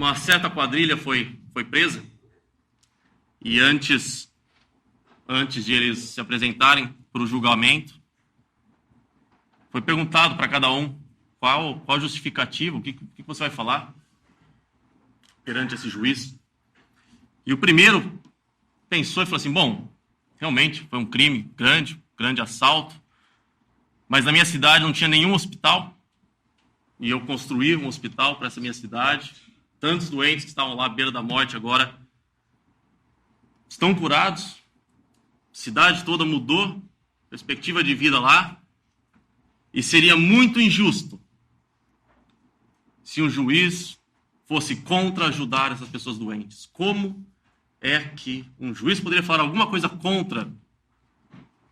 uma certa quadrilha foi presa, e antes de eles se apresentarem para o julgamento, foi perguntado para cada um qual a justificativa, o que você vai falar perante esse juiz. E o primeiro pensou e falou assim: bom, realmente foi um crime grande assalto, mas na minha cidade não tinha nenhum hospital, e eu construí um hospital para essa minha cidade. Tantos doentes que estavam lá à beira da morte agora estão curados, a cidade toda mudou, perspectiva de vida lá, e seria muito injusto se um juiz fosse contra ajudar essas pessoas doentes. Como é que um juiz poderia falar alguma coisa contra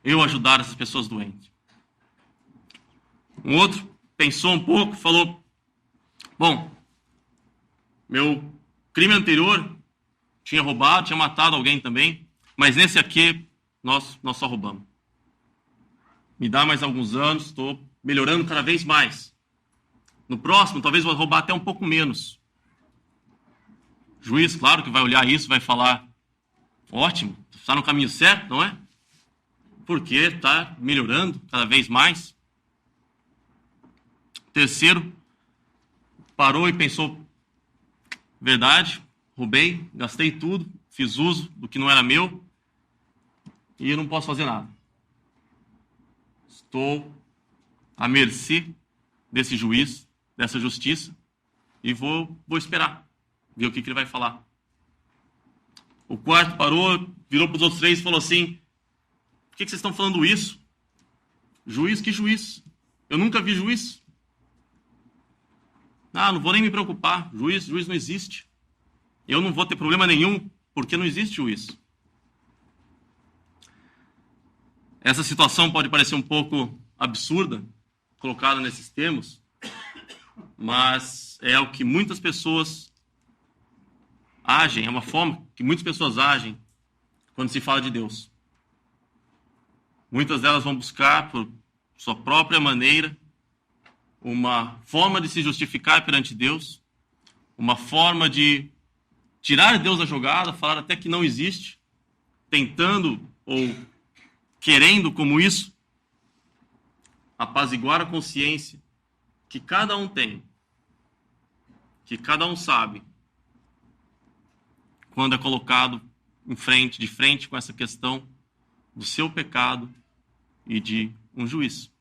eu ajudar essas pessoas doentes? Um outro pensou um pouco, falou: bom, meu crime anterior tinha roubado, tinha matado alguém também, mas nesse aqui nós só roubamos. Me dá mais alguns anos, estou melhorando cada vez mais. No próximo, talvez vou roubar até um pouco menos. O juiz, claro que vai olhar isso, vai falar: ótimo, está no caminho certo, não é? Porque está melhorando cada vez mais. O terceiro parou e pensou: verdade, roubei, gastei tudo, fiz uso do que não era meu e eu não posso fazer nada. Estou à mercê desse juiz, dessa justiça, e vou esperar, ver o que ele vai falar. O quarto parou, virou para os outros três e falou assim: por que vocês estão falando isso? Juiz? Que juiz? Eu nunca vi juiz. Não vou nem me preocupar, juiz não existe. Eu não vou ter problema nenhum, porque não existe juiz. Essa situação pode parecer um pouco absurda, colocada nesses termos, mas é o que muitas pessoas agem, é uma forma que muitas pessoas agem quando se fala de Deus. Muitas delas vão buscar, por sua própria maneira, uma forma de se justificar perante Deus, uma forma de tirar Deus da jogada, falar até que não existe, tentando ou querendo, como isso, apaziguar a consciência que cada um tem, que cada um sabe, quando é colocado de frente com essa questão do seu pecado e de um juiz.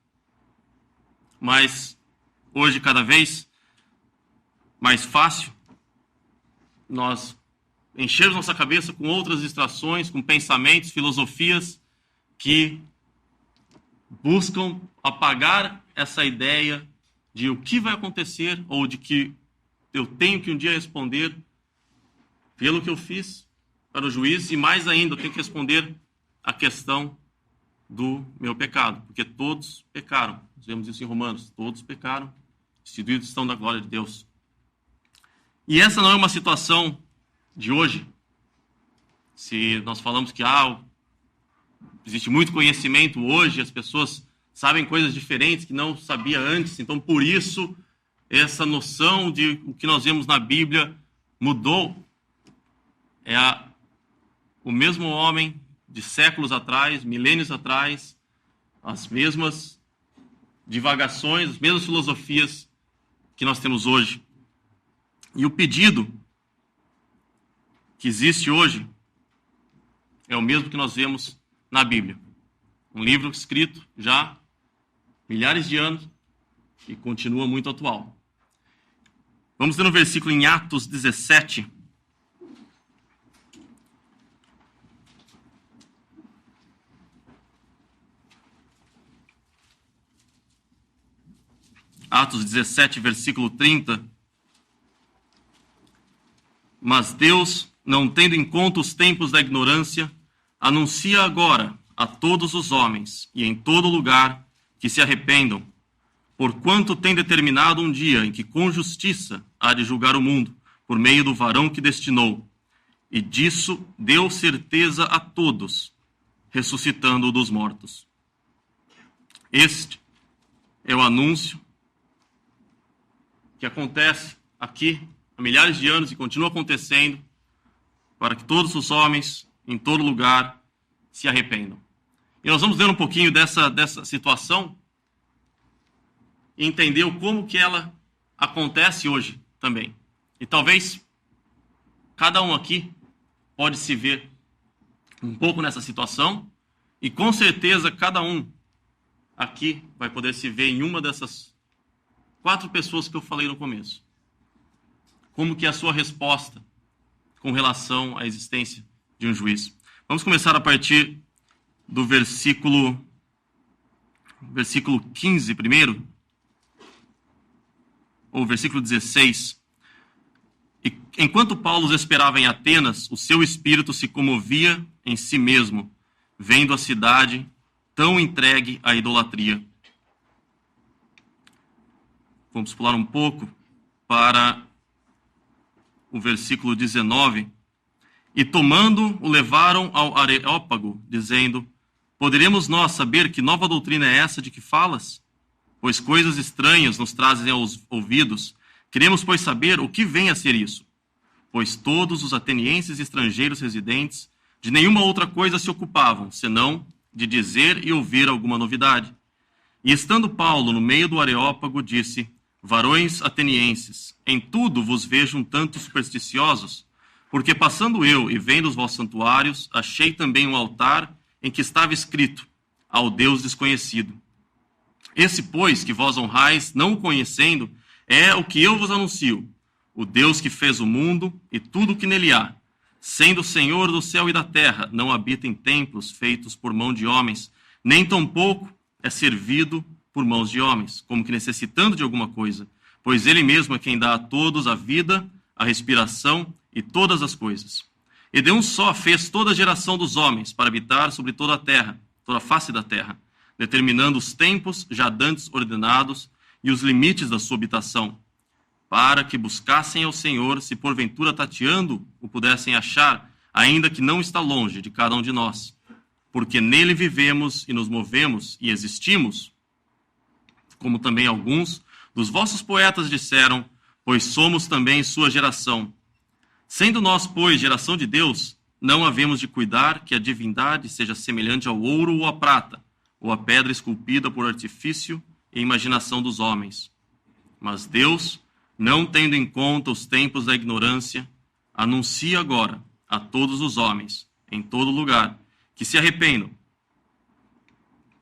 Mas hoje, cada vez mais fácil, nós enchermos nossa cabeça com outras distrações, com pensamentos, filosofias que buscam apagar essa ideia de o que vai acontecer ou de que eu tenho que um dia responder pelo que eu fiz para o juiz, e mais ainda, eu tenho que responder a questão do meu pecado, porque todos pecaram. Nós vemos isso em Romanos: todos pecaram, destituídos estão da glória de Deus. E essa não é uma situação de hoje. Se nós falamos que existe muito conhecimento hoje, as pessoas sabem coisas diferentes que não sabia antes, então por isso essa noção de o que nós vemos na Bíblia mudou. O mesmo homem de séculos atrás, milênios atrás, as mesmas divagações, as mesmas filosofias que nós temos hoje. E o pedido que existe hoje é o mesmo que nós vemos na Bíblia. Um livro escrito já há milhares de anos e continua muito atual. Vamos ler um versículo em Atos 17. Atos 17, versículo 30. Mas Deus, não tendo em conta os tempos da ignorância, anuncia agora a todos os homens e em todo lugar que se arrependam, porquanto tem determinado um dia em que com justiça há de julgar o mundo, por meio do varão que destinou, e disso deu certeza a todos, ressuscitando-o dos mortos. Este é o anúncio que acontece aqui há milhares de anos e continua acontecendo, para que todos os homens, em todo lugar, se arrependam. E nós vamos ler um pouquinho dessa situação e entender como que ela acontece hoje também. E talvez cada um aqui pode se ver um pouco nessa situação, e com certeza cada um aqui vai poder se ver em uma dessas 4 pessoas que eu falei no começo. Como que é a sua resposta com relação à existência de um juiz? Vamos começar a partir do versículo 15 primeiro, ou versículo 16. E enquanto Paulo os esperava em Atenas, o seu espírito se comovia em si mesmo, vendo a cidade tão entregue à idolatria. Vamos pular um pouco para o versículo 19. E tomando, o levaram ao Areópago, dizendo: poderemos nós saber que nova doutrina é essa de que falas? Pois coisas estranhas nos trazem aos ouvidos. Queremos, pois, saber o que vem a ser isso. Pois todos os atenienses e estrangeiros residentes de nenhuma outra coisa se ocupavam, senão de dizer e ouvir alguma novidade. E estando Paulo no meio do Areópago, disse: varões atenienses, em tudo vos vejo um tanto supersticiosos, porque passando eu e vendo os vossos santuários, achei também um altar em que estava escrito: ao Deus desconhecido. Esse, pois, que vós honrais, não o conhecendo, é o que eu vos anuncio: o Deus que fez o mundo e tudo o que nele há, sendo o Senhor do céu e da terra, não habita em templos feitos por mão de homens, nem tampouco é servido por mãos de homens, como que necessitando de alguma coisa, pois ele mesmo é quem dá a todos a vida, a respiração e todas as coisas. E de um só fez toda a geração dos homens para habitar sobre toda a terra, toda a face da terra, determinando os tempos já dantes ordenados e os limites da sua habitação, para que buscassem ao Senhor, se porventura tateando o pudessem achar, ainda que não está longe de cada um de nós, porque nele vivemos e nos movemos e existimos, como também alguns dos vossos poetas disseram, pois somos também sua geração. Sendo nós, pois, geração de Deus, não havemos de cuidar que a divindade seja semelhante ao ouro ou à prata, ou à pedra esculpida por artifício e imaginação dos homens. Mas Deus, não tendo em conta os tempos da ignorância, anuncia agora a todos os homens, em todo lugar, que se arrependam,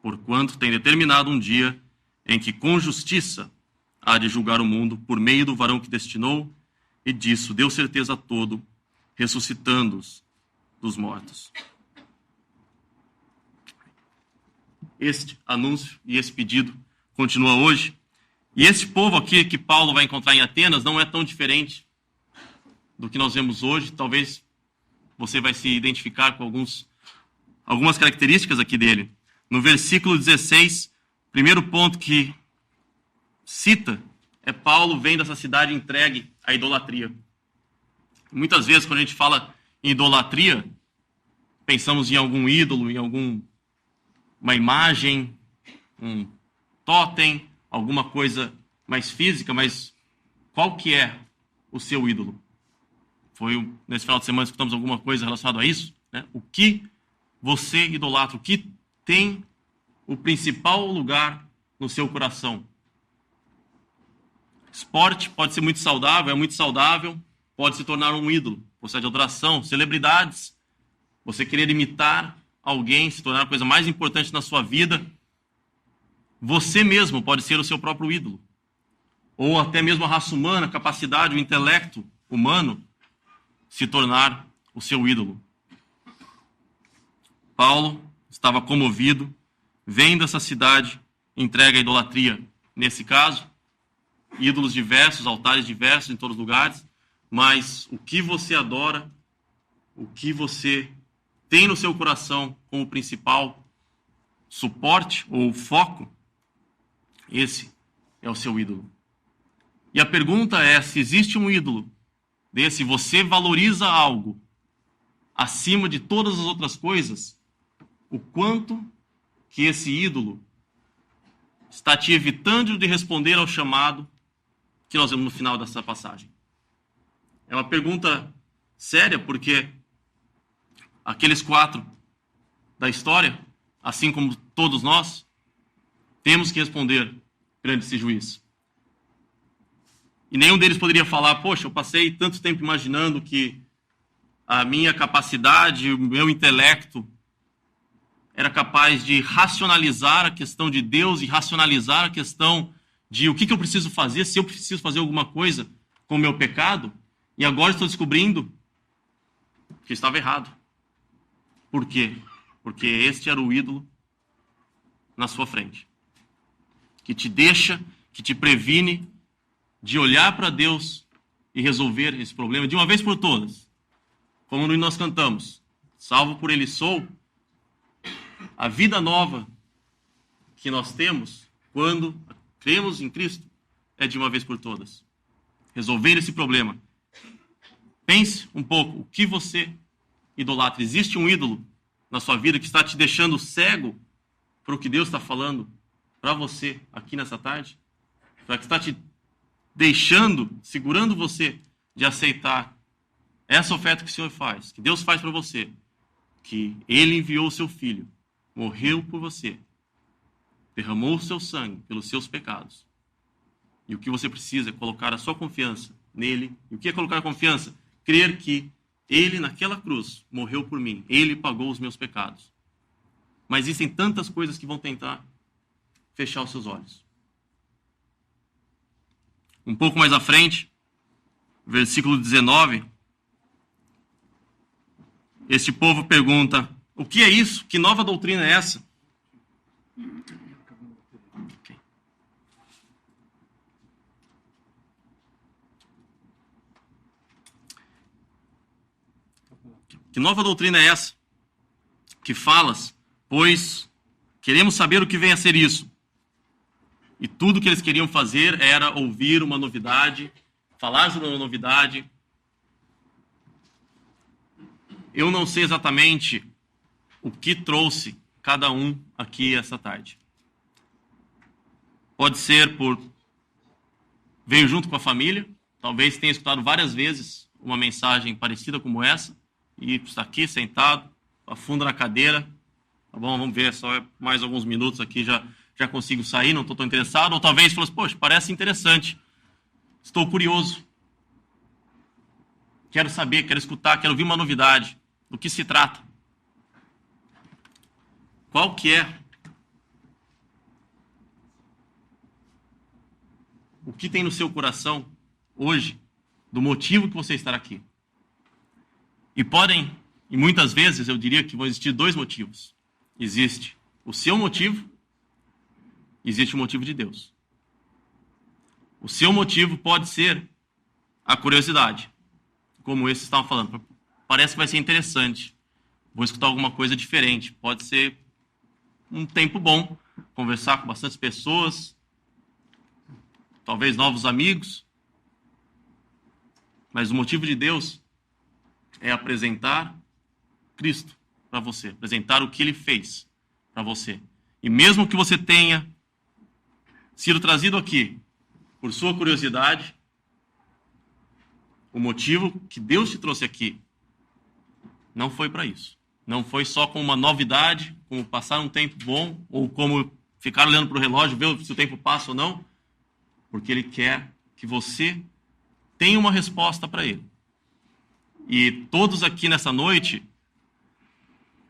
porquanto tem determinado um dia em que com justiça há de julgar o mundo por meio do varão que destinou, e disso deu certeza a todo, ressuscitando-os dos mortos. Este anúncio e esse pedido continua hoje. E esse povo aqui que Paulo vai encontrar em Atenas não é tão diferente do que nós vemos hoje. Talvez você vai se identificar com algumas características aqui dele. No versículo 16, primeiro ponto que cita é Paulo vendo essa cidade entregue à idolatria. Muitas vezes, quando a gente fala em idolatria, pensamos em algum ídolo, em alguma imagem, um totem, alguma coisa mais física, mas qual que é o seu ídolo? Nesse final de semana escutamos alguma coisa relacionada a isso, né? O que você idolatra, o que tem o principal lugar no seu coração? Esporte pode ser muito saudável, é muito saudável, pode se tornar um ídolo, procede de adoração, celebridades, você querer imitar alguém, se tornar a coisa mais importante na sua vida, você mesmo pode ser o seu próprio ídolo. Ou até mesmo a raça humana, a capacidade, o intelecto humano, se tornar o seu ídolo. Paulo estava comovido, vendo essa cidade entregue à idolatria. Nesse caso, ídolos diversos, altares diversos em todos os lugares, mas o que você adora, o que você tem no seu coração como principal suporte ou foco, esse é o seu ídolo. E a pergunta é, se existe um ídolo desse, você valoriza algo acima de todas as outras coisas, o quanto que esse ídolo está te evitando de responder ao chamado que nós vemos no final dessa passagem. É uma pergunta séria, porque aqueles 4 da história, assim como todos nós, temos que responder perante esse juiz. E nenhum deles poderia falar, poxa, eu passei tanto tempo imaginando que a minha capacidade, o meu intelecto era capaz de racionalizar a questão de Deus e racionalizar a questão de o que eu preciso fazer, se eu preciso fazer alguma coisa com o meu pecado, e agora estou descobrindo que estava errado. Por quê? Porque este era o ídolo na sua frente, que te deixa, que te previne de olhar para Deus e resolver esse problema de uma vez por todas. Como nós cantamos, salvo por Ele sou, a vida nova que nós temos quando cremos em Cristo é de uma vez por todas. Resolver esse problema. Pense um pouco, o que você idolatra? Existe um ídolo na sua vida que está te deixando cego para o que Deus está falando para você aqui nessa tarde? Para que está te deixando, segurando você de aceitar essa oferta que o Senhor faz, que Deus faz para você, que Ele enviou o seu Filho, morreu por você, derramou o seu sangue pelos seus pecados. E o que você precisa é colocar a sua confiança nele. E o que é colocar a confiança? Crer que Ele, naquela cruz, morreu por mim. Ele pagou os meus pecados. Mas existem tantas coisas que vão tentar fechar os seus olhos. Um pouco mais à frente, versículo 19, este povo pergunta, o que é isso? Que nova doutrina é essa? Okay. Que nova doutrina é essa? Que falas, pois queremos saber o que vem a ser isso. E tudo que eles queriam fazer era ouvir uma novidade, falar sobre uma novidade. Eu não sei exatamente o que trouxe cada um aqui essa tarde. Pode ser por veio junto com a família, talvez tenha escutado várias vezes uma mensagem parecida como essa, e está aqui sentado, afunda na cadeira, tá bom, vamos ver, só mais alguns minutos aqui já consigo sair, não estou tão interessado, ou talvez falou assim, poxa, parece interessante, estou curioso, quero saber, quero escutar, quero ouvir uma novidade, do que se trata? Qual que é? O que tem no seu coração hoje do motivo que você está aqui? E muitas vezes eu diria que vão existir 2 motivos. Existe o seu motivo, existe o motivo de Deus. O seu motivo pode ser a curiosidade, como esses estavam falando. Parece que vai ser interessante. Vou escutar alguma coisa diferente. Pode ser um tempo bom, conversar com bastantes pessoas, talvez novos amigos. Mas o motivo de Deus é apresentar Cristo para você, apresentar o que Ele fez para você. E mesmo que você tenha sido trazido aqui por sua curiosidade, o motivo que Deus te trouxe aqui não foi para isso. Não foi só como uma novidade, como passar um tempo bom, ou como ficar olhando para o relógio, ver se o tempo passa ou não, porque Ele quer que você tenha uma resposta para Ele. E todos aqui nessa noite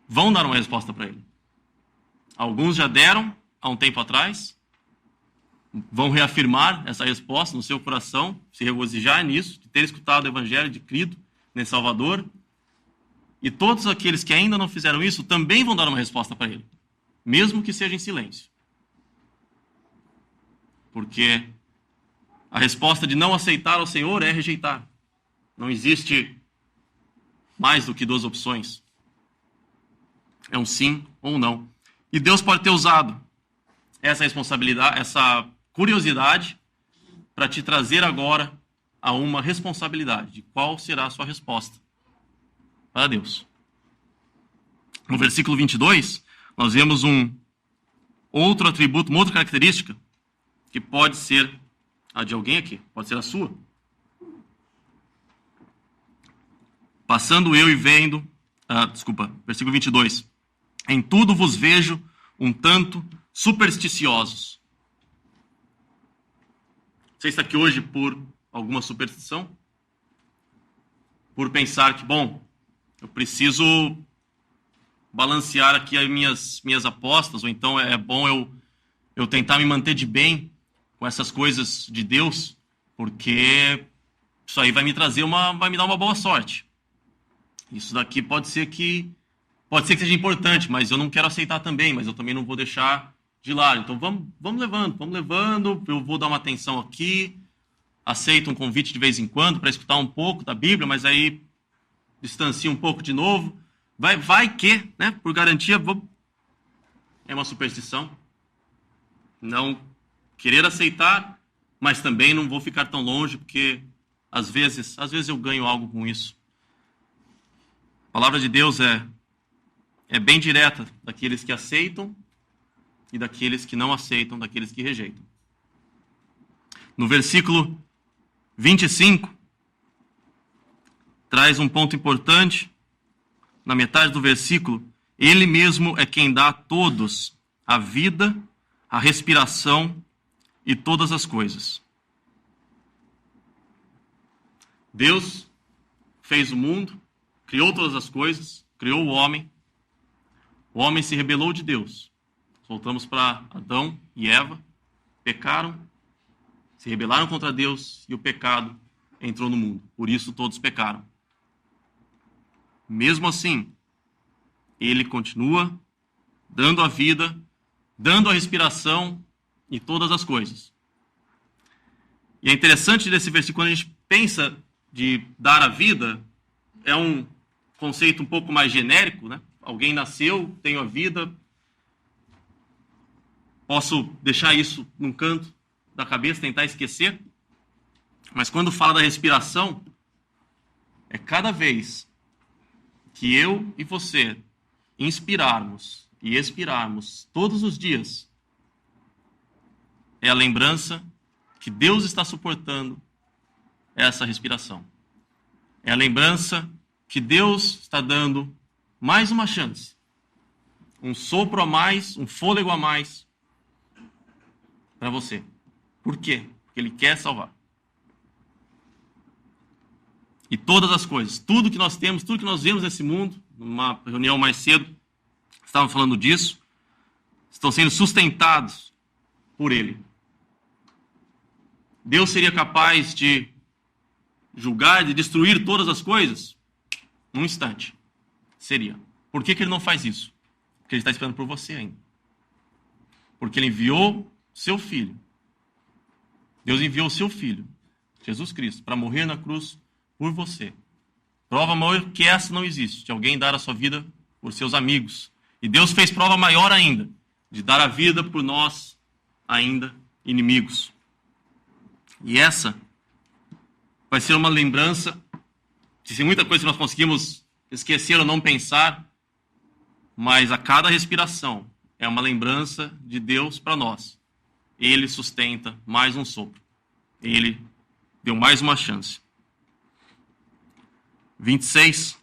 vão dar uma resposta para Ele. Alguns já deram há um tempo atrás, vão reafirmar essa resposta no seu coração, se regozijar nisso, de ter escutado o Evangelho, de crido nesse Salvador. E todos aqueles que ainda não fizeram isso também vão dar uma resposta para Ele, mesmo que seja em silêncio. Porque a resposta de não aceitar ao Senhor é rejeitar. Não existe mais do que 2 opções. É um sim ou um não. E Deus pode ter usado essa responsabilidade, essa curiosidade, para te trazer agora a uma responsabilidade de qual será a sua resposta para Deus. No versículo 22, nós vemos um outro atributo, uma outra característica, que pode ser a de alguém aqui, pode ser a sua. Passando eu e vendo, versículo 22. Em tudo vos vejo um tanto supersticiosos. Você está aqui hoje por alguma superstição? Por pensar que, bom, eu preciso balancear aqui as minhas apostas, ou então é bom eu tentar me manter de bem com essas coisas de Deus, porque isso aí vai me dar uma boa sorte. Isso daqui pode ser que seja importante, mas eu não quero aceitar também, mas eu também não vou deixar de lado. Então vamos levando, eu vou dar uma atenção aqui, aceito um convite de vez em quando para escutar um pouco da Bíblia, mas aí distancio um pouco de novo. Vai que, né, por garantia, é uma superstição. Não querer aceitar, mas também não vou ficar tão longe, porque às vezes eu ganho algo com isso. A palavra de Deus é bem direta daqueles que aceitam e daqueles que não aceitam, daqueles que rejeitam. No versículo 25, traz um ponto importante. Na metade do versículo, ele mesmo é quem dá a todos a vida, a respiração e todas as coisas. Deus fez o mundo, criou todas as coisas, criou o homem. O homem se rebelou de Deus. Voltamos para Adão e Eva, pecaram, se rebelaram contra Deus e o pecado entrou no mundo. Por isso todos pecaram. Mesmo assim, ele continua dando a vida, dando a respiração e todas as coisas. E é interessante desse versículo, quando a gente pensa de dar a vida, é um conceito um pouco mais genérico, né? Alguém nasceu, tenho a vida, posso deixar isso num canto da cabeça, tentar esquecer. Mas quando fala da respiração, é cada vez que eu e você inspirarmos e expirarmos todos os dias, é a lembrança que Deus está suportando essa respiração. É a lembrança que Deus está dando mais uma chance, um sopro a mais, um fôlego a mais para você. Por quê? Porque Ele quer salvar. E todas as coisas, tudo que nós temos, tudo que nós vemos nesse mundo, numa reunião mais cedo, estavam falando disso, estão sendo sustentados por Ele. Deus seria capaz de julgar, de destruir todas as coisas? Num instante. Seria. Por que Ele não faz isso? Porque Ele está esperando por você ainda. Porque Ele enviou seu Filho. Deus enviou seu Filho, Jesus Cristo, para morrer na cruz por você. Prova maior que essa não existe, de alguém dar a sua vida por seus amigos. E Deus fez prova maior ainda, de dar a vida por nós, ainda inimigos. E essa vai ser uma lembrança, de muita coisa que nós conseguimos esquecer ou não pensar, mas a cada respiração é uma lembrança de Deus para nós. Ele sustenta mais um sopro. Ele deu mais uma chance. 26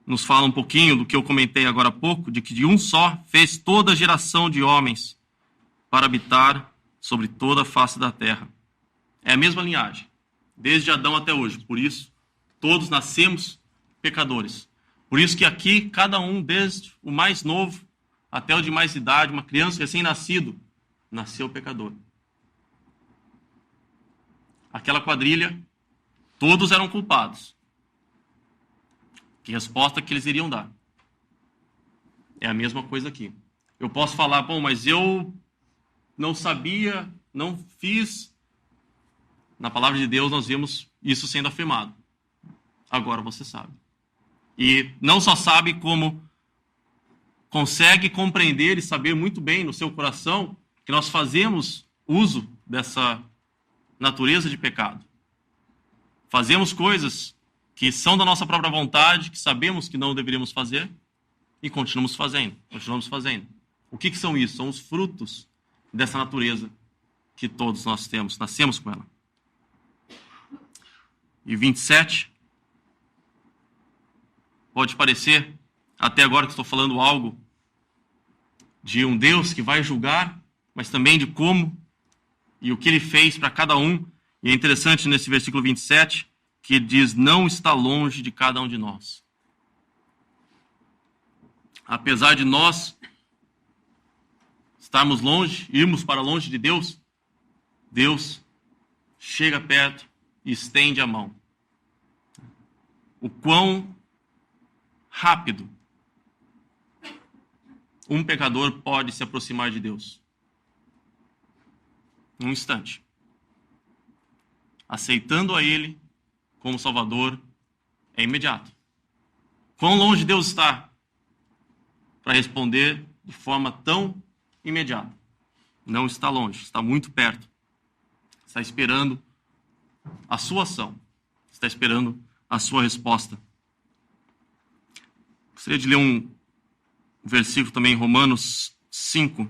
nos fala um pouquinho do que eu comentei agora há pouco, de que de um só fez toda a geração de homens para habitar sobre toda a face da terra. É a mesma linhagem, desde Adão até hoje. Por isso, todos nascemos pecadores. Por isso que aqui, cada um, desde o mais novo até o de mais idade, uma criança recém-nascido, nasceu pecador. Aquela quadrilha, todos eram culpados. Que resposta que eles iriam dar? É a mesma coisa aqui. Eu posso falar, bom, mas eu não sabia, não fiz. Na palavra de Deus nós vemos isso sendo afirmado. Agora você sabe. E não só sabe, como consegue compreender e saber muito bem no seu coração que nós fazemos uso dessa natureza de pecado. Fazemos coisas que são da nossa própria vontade, que sabemos que não deveríamos fazer, e continuamos fazendo. O que são isso? São os frutos dessa natureza que todos nós temos, nascemos com ela. E 27, Pode parecer, até agora que estou falando algo de um Deus que vai julgar, mas também de como e o que ele fez para cada um. E é interessante nesse versículo 27, que diz, não está longe de cada um de nós. Apesar de nós estarmos longe, irmos para longe de Deus, Deus chega perto e estende a mão. O quão rápido um pecador pode se aproximar de Deus. Num instante. Aceitando a Ele como Salvador é imediato. Quão longe Deus está para responder de forma tão imediata? Não está longe, está muito perto. Está esperando a sua ação. Está esperando a sua resposta. Gostaria de ler um versículo também em Romanos 5.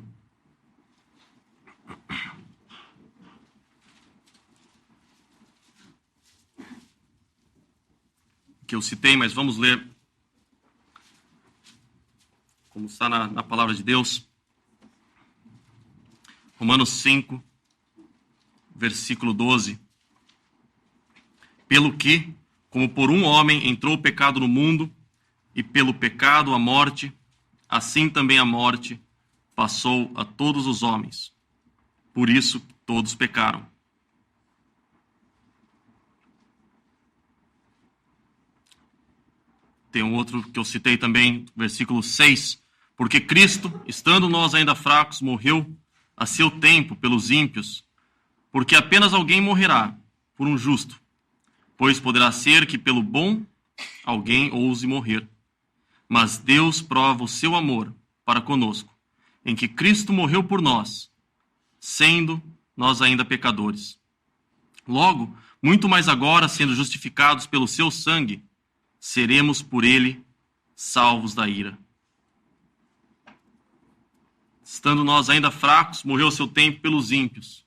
Que eu citei, mas vamos ler como está na palavra de Deus. Romanos 5, versículo 12. Pelo que, como por um homem entrou o pecado no mundo, e pelo pecado a morte, assim também a morte passou a todos os homens. Por isso todos pecaram. Tem um outro que eu citei também, versículo 6. Porque Cristo, estando nós ainda fracos, morreu a seu tempo pelos ímpios, porque apenas alguém morrerá por um justo, pois poderá ser que pelo bom alguém ouse morrer. Mas Deus prova o seu amor para conosco, em que Cristo morreu por nós, sendo nós ainda pecadores. Logo, muito mais agora, sendo justificados pelo seu sangue, seremos por ele salvos da ira. Estando nós ainda fracos, morreu a seu tempo pelos ímpios.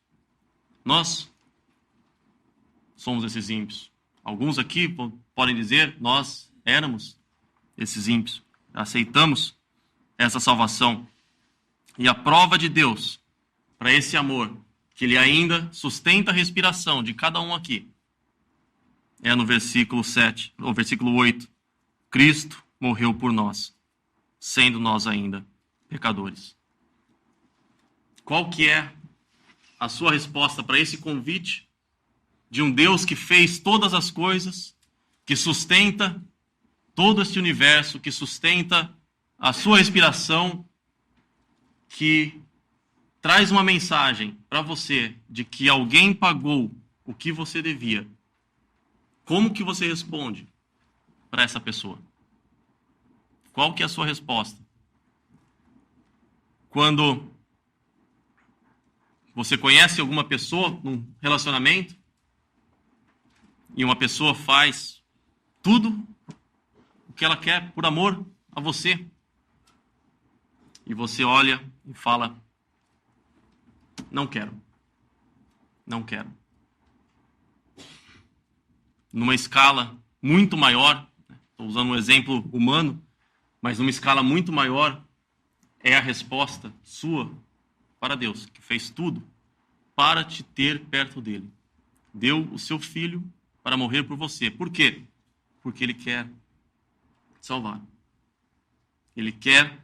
Nós somos esses ímpios. Alguns aqui podem dizer, nós éramos esses ímpios. Aceitamos essa salvação. E a prova de Deus para esse amor, que ele ainda sustenta a respiração de cada um aqui, é no versículo 7, ou versículo 8. Cristo morreu por nós, sendo nós ainda pecadores. Qual que é a sua resposta para esse convite de um Deus que fez todas as coisas, que sustenta todo este universo, que sustenta a sua respiração, que traz uma mensagem para você de que alguém pagou o que você devia? Como que você responde para essa pessoa? Qual que é a sua resposta? Quando você conhece alguma pessoa num relacionamento e uma pessoa faz tudo o que ela quer por amor a você, e você olha e fala, não quero. Não quero. Numa escala muito maior, estou usando um exemplo humano, mas numa escala muito maior, é a resposta sua para Deus, que fez tudo para te ter perto dele. Deu o seu filho para morrer por você. Por quê? Porque ele quer te salvar. Ele quer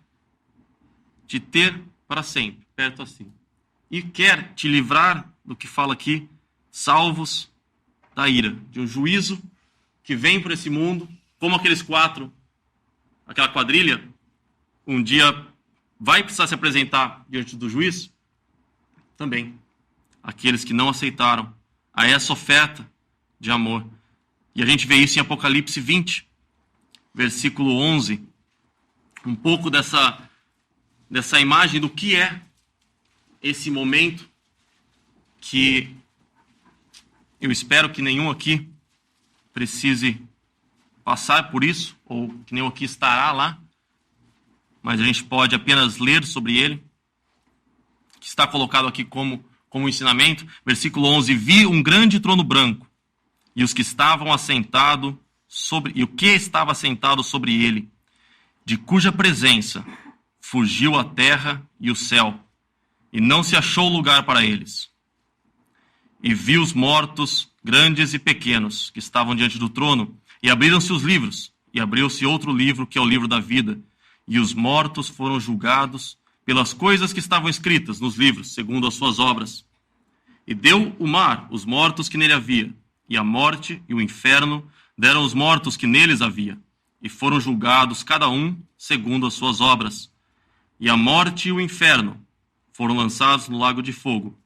te ter para sempre, perto assim. E quer te livrar do que fala aqui, salvos da ira, de um juízo que vem por esse mundo, como aqueles quatro, aquela quadrilha, um dia vai precisar se apresentar diante do juiz, também. Aqueles que não aceitaram a essa oferta de amor. E a gente vê isso em Apocalipse 20, versículo 11. Um pouco dessa imagem do que é esse momento que eu espero que nenhum aqui precise passar por isso, ou que nenhum aqui estará lá, mas a gente pode apenas ler sobre ele, que está colocado aqui como ensinamento. Versículo 11, vi um grande trono branco, e os que estavam assentados e o que estava sentado sobre ele, de cuja presença fugiu a terra e o céu, e não se achou lugar para eles. E vi os mortos, grandes e pequenos, que estavam diante do trono, e abriram-se os livros, e abriu-se outro livro, que é o livro da vida, e os mortos foram julgados pelas coisas que estavam escritas nos livros, segundo as suas obras. E deu o mar os mortos que nele havia, e a morte e o inferno deram os mortos que neles havia, e foram julgados cada um segundo as suas obras. E a morte e o inferno foram lançados no lago de fogo.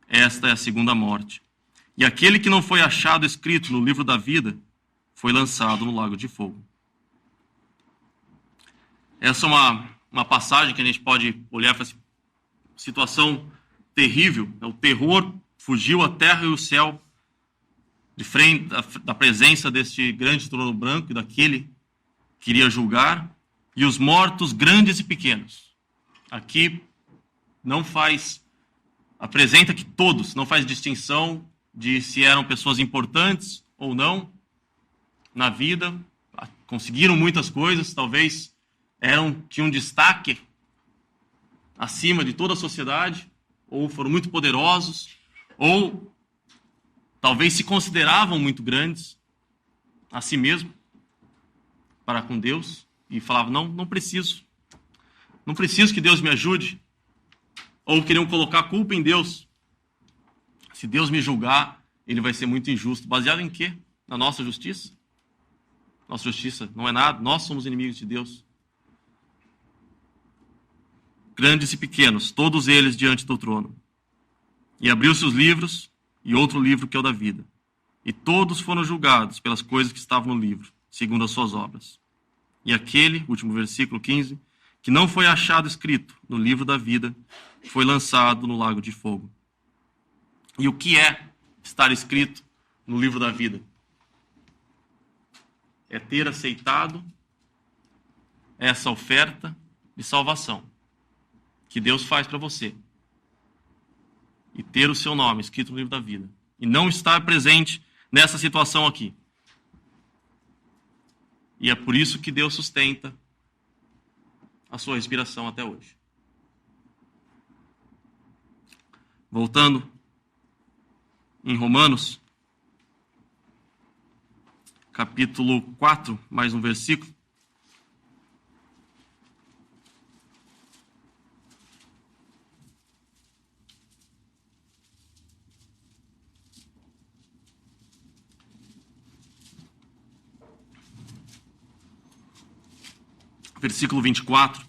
Esta é a segunda morte. E aquele que não foi achado escrito no livro da vida foi lançado no lago de fogo. Essa é uma passagem que a gente pode olhar para essa situação terrível. O terror fugiu a terra e o céu de frente da presença deste grande trono branco e daquele que iria julgar, e os mortos grandes e pequenos. Aqui apresenta que todos, não faz distinção de se eram pessoas importantes ou não na vida, conseguiram muitas coisas, talvez tinham destaque acima de toda a sociedade, ou foram muito poderosos, ou talvez se consideravam muito grandes a si mesmo, para com Deus, e falavam, não preciso que Deus me ajude, ou queriam colocar a culpa em Deus. Se Deus me julgar, ele vai ser muito injusto. Baseado em quê? Na nossa justiça? Nossa justiça não é nada, nós somos inimigos de Deus. Grandes e pequenos, todos eles diante do trono. E abriu-se os livros, e outro livro que é o da vida. E todos foram julgados pelas coisas que estavam no livro, segundo as suas obras. E aquele, último versículo 15, que não foi achado escrito no livro da vida, foi lançado no lago de fogo. E o que é estar escrito no livro da vida? É ter aceitado essa oferta de salvação que Deus faz para você. E ter o seu nome escrito no livro da vida. E não estar presente nessa situação aqui. E é por isso que Deus sustenta a sua respiração até hoje. Voltando em Romanos, capítulo 4, mais um versículo. Versículo 24.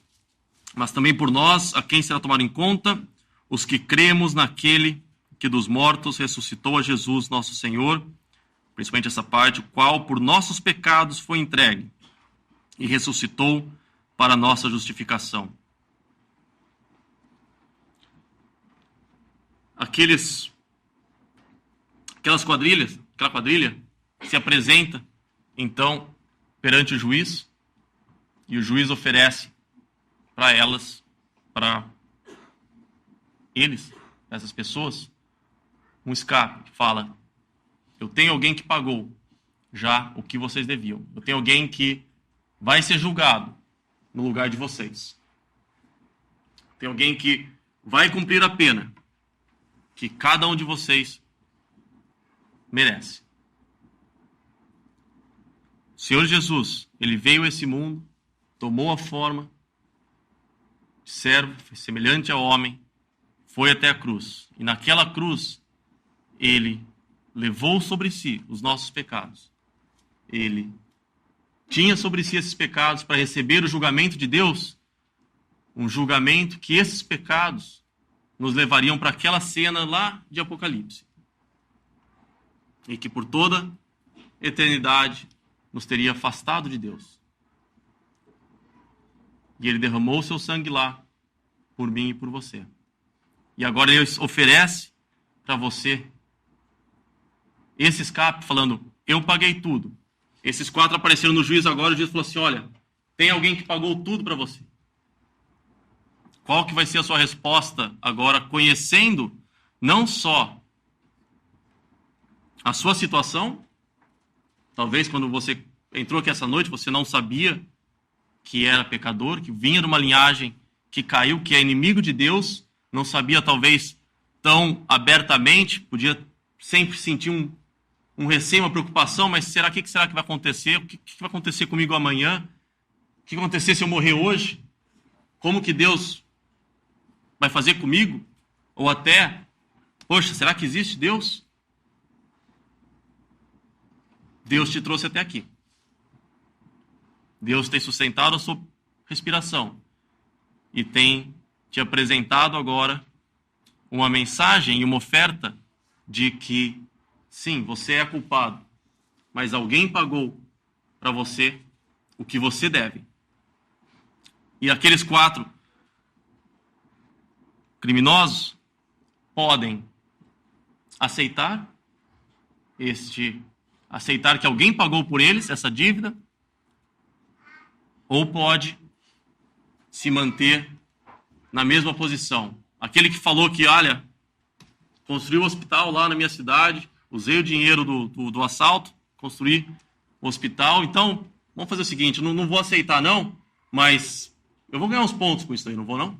Mas também por nós, a quem será tomado em conta, os que cremos naquele que dos mortos ressuscitou a Jesus, nosso Senhor, principalmente essa parte, o qual por nossos pecados foi entregue e ressuscitou para a nossa justificação. Aquela quadrilha se apresenta, então, perante o juiz, e o juiz oferece para para essas pessoas, um escape, que fala, eu tenho alguém que pagou já o que vocês deviam. Eu tenho alguém que vai ser julgado no lugar de vocês. Tem alguém que vai cumprir a pena que cada um de vocês merece. O Senhor Jesus, ele veio a esse mundo, tomou a forma de servo, foi semelhante ao homem, foi até a cruz. E naquela cruz, ele levou sobre si os nossos pecados. Ele tinha sobre si esses pecados para receber o julgamento de Deus, um julgamento que esses pecados nos levariam para aquela cena lá de Apocalipse. E que por toda eternidade nos teria afastado de Deus. E ele derramou o seu sangue lá, por mim e por você. E agora ele oferece para você esse escape, falando, eu paguei tudo. Esses 4 apareceram no juiz agora, o juiz falou assim, olha, tem alguém que pagou tudo para você. Qual que vai ser a sua resposta agora, conhecendo não só a sua situação, talvez quando você entrou aqui essa noite, você não sabia que era pecador, que vinha de uma linhagem que caiu, que é inimigo de Deus, não sabia talvez tão abertamente, podia sempre sentir um receio, uma preocupação, mas será que será que vai acontecer? O que vai acontecer comigo amanhã? O que vai acontecer se eu morrer hoje? Como que Deus vai fazer comigo? Ou até, poxa, será que existe Deus? Deus te trouxe até aqui. Deus tem sustentado a sua respiração e tem te apresentado agora uma mensagem e uma oferta de que, sim, você é culpado, mas alguém pagou para você o que você deve. E aqueles 4 criminosos podem aceitar que alguém pagou por eles essa dívida, ou pode se manter na mesma posição. Aquele que falou que, olha, construí um hospital lá na minha cidade, usei o dinheiro do assalto, construí um hospital, então vamos fazer o seguinte, não vou aceitar não, mas eu vou ganhar uns pontos com isso aí, não vou não?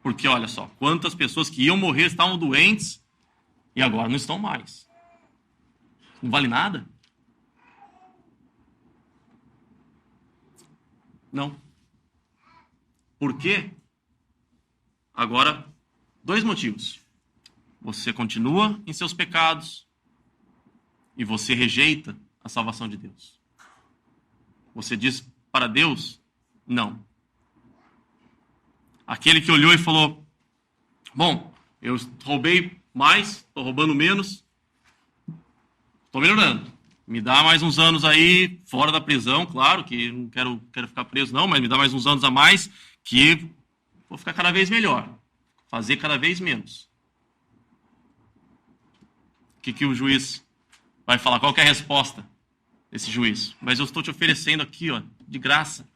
Porque olha só, quantas pessoas que iam morrer estavam doentes e agora não estão mais. Não vale nada? Não. Por quê? Agora, 2 motivos. Você continua em seus pecados e você rejeita a salvação de Deus. Você diz para Deus, não. Aquele que olhou e falou, bom, eu roubei mais, estou roubando menos, estou melhorando. Me dá mais uns anos aí, fora da prisão, claro, que não quero ficar preso não, mas me dá mais uns anos a mais, que vou ficar cada vez melhor. Fazer cada vez menos. O que o juiz vai falar? Qual que é a resposta desse juiz? Mas eu estou te oferecendo aqui, ó, de graça.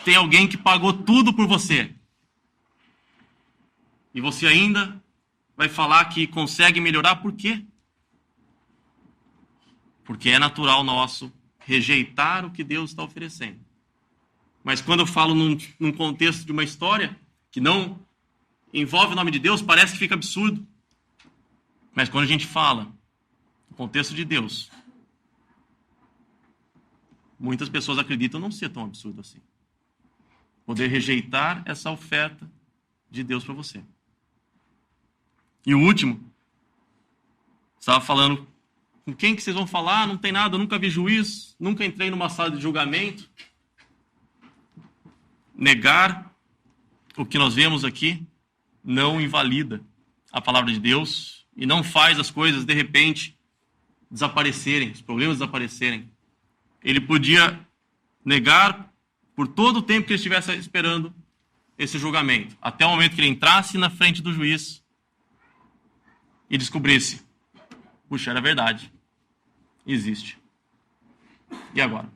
Tem alguém que pagou tudo por você. E você ainda vai falar que consegue melhorar, por quê? Porque é natural nosso rejeitar o que Deus está oferecendo. Mas quando eu falo num contexto de uma história que não envolve o nome de Deus, parece que fica absurdo. Mas quando a gente fala no contexto de Deus, muitas pessoas acreditam não ser tão absurdo assim. Poder rejeitar essa oferta de Deus para você. E o último, estava falando, com quem que vocês vão falar? Não tem nada, eu nunca vi juiz, nunca entrei numa sala de julgamento. Negar o que nós vemos aqui não invalida a palavra de Deus e não faz as coisas, de repente, desaparecerem, os problemas desaparecerem. Ele podia negar por todo o tempo que ele estivesse esperando esse julgamento, até o momento que ele entrasse na frente do juiz e descobrisse, puxa, era verdade, existe. E agora?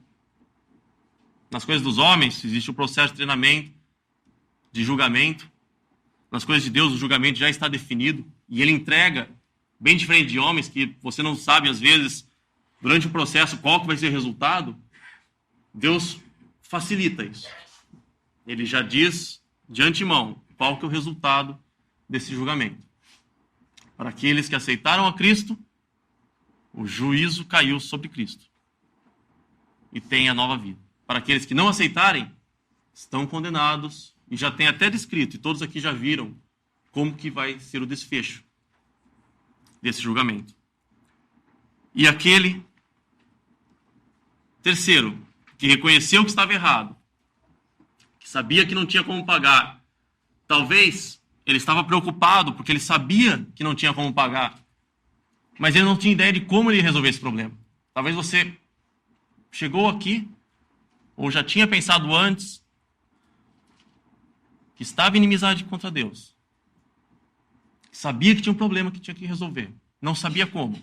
Nas coisas dos homens existe o processo de treinamento, de julgamento. Nas coisas de Deus o julgamento já está definido e ele entrega, bem diferente de homens que você não sabe às vezes durante o processo qual que vai ser o resultado. Deus facilita isso. Ele já diz de antemão qual que é o resultado desse julgamento. Para aqueles que aceitaram a Cristo, o juízo caiu sobre Cristo e tem a nova vida. Para aqueles que não aceitarem, estão condenados e já tem até descrito, e todos aqui já viram como que vai ser o desfecho desse julgamento. E aquele terceiro, que reconheceu que estava errado, que sabia que não tinha como pagar, talvez ele estava preocupado porque ele sabia que não tinha como pagar, mas ele não tinha ideia de como ele ia resolver esse problema. Talvez você chegou aqui, ou já tinha pensado antes, que estava em inimizade contra Deus. Sabia que tinha um problema que tinha que resolver. Não sabia como.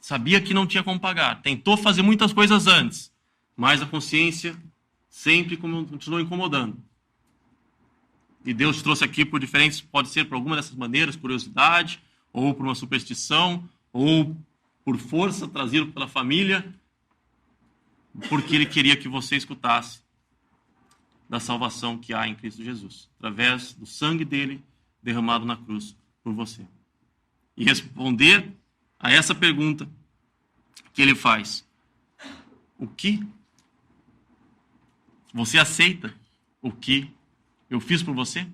Sabia que não tinha como pagar. Tentou fazer muitas coisas antes, mas a consciência sempre continuou incomodando. E Deus te trouxe aqui por diferentes, pode ser por alguma dessas maneiras, curiosidade, ou por uma superstição, ou por força, trazido pela família, porque ele queria que você escutasse da salvação que há em Cristo Jesus, através do sangue dele derramado na cruz por você. E responder a essa pergunta que ele faz: o que você aceita o que eu fiz por você?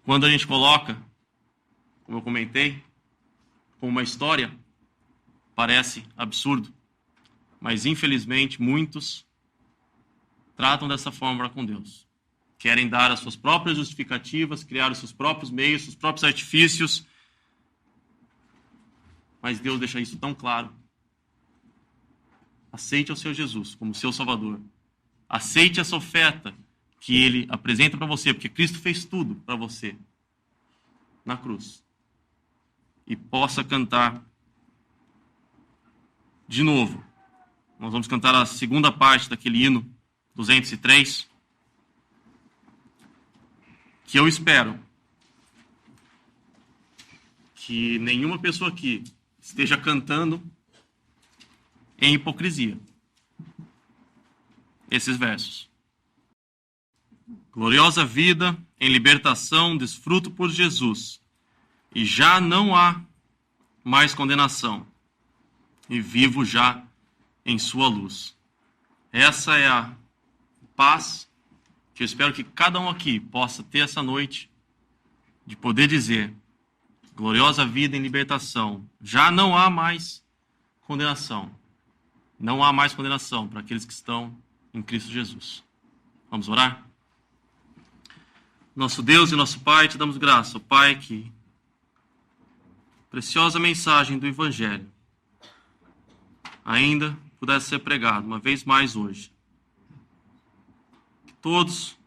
Quando a gente coloca, como eu comentei, com uma história, parece absurdo, mas infelizmente muitos tratam dessa forma com Deus. Querem dar as suas próprias justificativas, criar os seus próprios meios, seus próprios artifícios, mas Deus deixa isso tão claro. Aceite o Senhor Jesus como seu Salvador. Aceite essa oferta que Ele apresenta para você, porque Cristo fez tudo para você na cruz. E possa cantar de novo. Nós vamos cantar a segunda parte daquele hino 203, que eu espero que nenhuma pessoa aqui esteja cantando em hipocrisia esses versos. Gloriosa vida em libertação, desfruto por Jesus, e já não há mais condenação, e vivo já em sua luz. Essa é a paz que eu espero que cada um aqui possa ter essa noite, de poder dizer: gloriosa vida em libertação, já não há mais condenação. Não há mais condenação para aqueles que estão em Cristo Jesus. Vamos orar? Nosso Deus e nosso Pai, te damos graça, ó Pai, que preciosa mensagem do Evangelho ainda pudesse ser pregado uma vez mais hoje. Que todos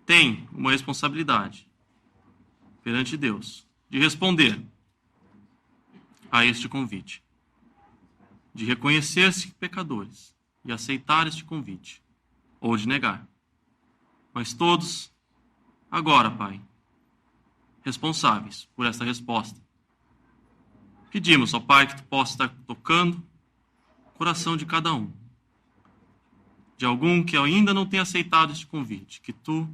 têm uma responsabilidade perante Deus de responder a este convite, de reconhecer-se pecadores e aceitar este convite, ou de negar. Mas todos, agora, Pai, responsáveis por esta resposta. Pedimos, ó Pai, que Tu possa estar tocando o coração de cada um, de algum que ainda não tenha aceitado este convite, que Tu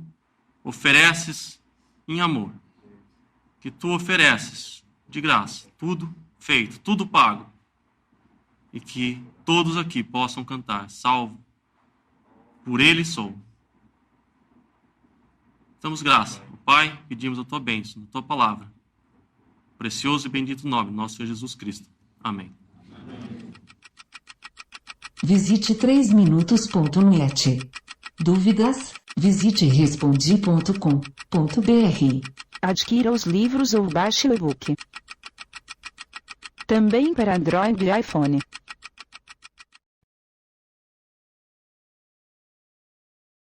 ofereces em amor, que Tu ofereces de graça, tudo feito, tudo pago, e que todos aqui possam cantar: salvo, por Ele sou. Damos graça, Pai, pedimos a Tua bênção, a Tua palavra, precioso e bendito nome do nosso Senhor Jesus Cristo. Amém. Visite 3minutos.net. Dúvidas? Visite respondi.com.br. Adquira os livros ou baixe o e-book. Também para Android e iPhone.